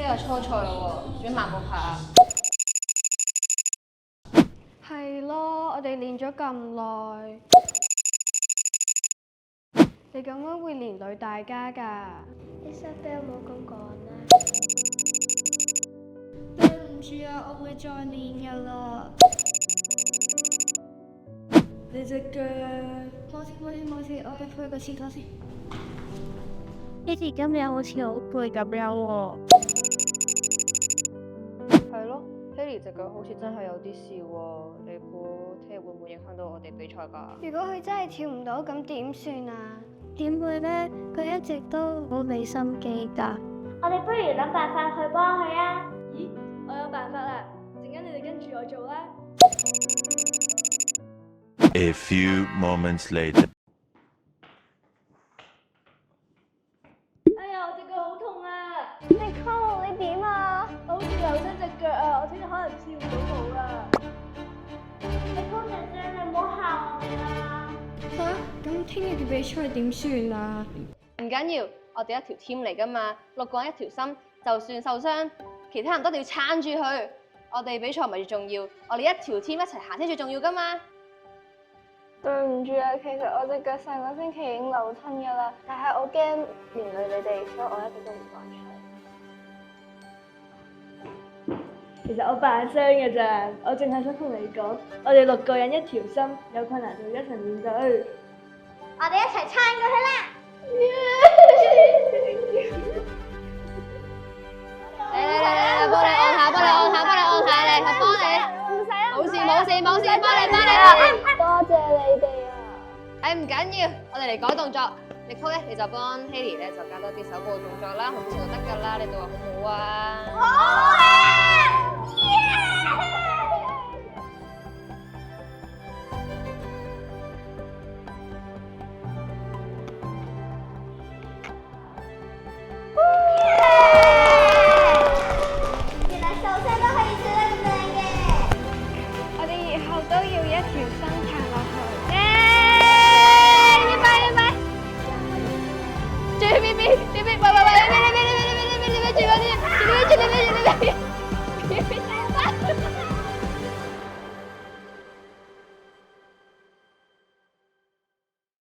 聽日初賽咯喎，仲要慢步拍啊！係咯，我哋練咗咁耐，你咁樣會連累大家㗎。Isabel 冇咁講啦。對唔住啊，我會再練㗎啦。你隻腳，冇事，我哋去個廁所先。Kitty 今日好似好攰咁樣喎。係咯，Haley 隻腳好似真係有啲事喎，你估聽日會唔會影響到我哋比賽㗎？如果佢真係跳唔到，咁點算啊？點會呢？佢一直都好俾心機㗎。我哋不如諗辦法去幫佢啊！咦，我有辦法啦，陣間你哋跟住我做啦。A few moments later. 哎呀，我隻腳好痛啊！你 Cole 你點啊？我好似扭親隻腳啊，我聽日可能跳唔到舞啦。你高姐姐，你唔好嚇我哋啦！嚇，咁聽日嘅比賽點算啊？唔緊要，我哋一條 team 嚟㗎嘛，6個人一條心，就算受傷，其他人都一定要撐住佢。我哋比賽唔係最重要，我哋一條 team 一齊行先最重要㗎嘛。對唔住啊，其實我隻腳上個星期已經扭親㗎啦，但係我驚連累你哋，所以我一直都唔講出嚟。其實我扮傷嘅咋，我淨係想同你講，我哋6個人一條心，有困難就一齊面對。我哋一齊撐過去啦！嚟，幫你按下，嚟，去幫你。冇事，幫你啦。多謝你哋啊！唔緊要，我哋嚟改動作。力鋪咧，你就幫 Haley 咧就加多啲手部動作啦，好似就得㗎啦。你哋話好唔好啊？好啊！原來受傷都可以跳得咁靚嘅。我哋以後都要一條心撐落去。最邊，喂，住嗰啲，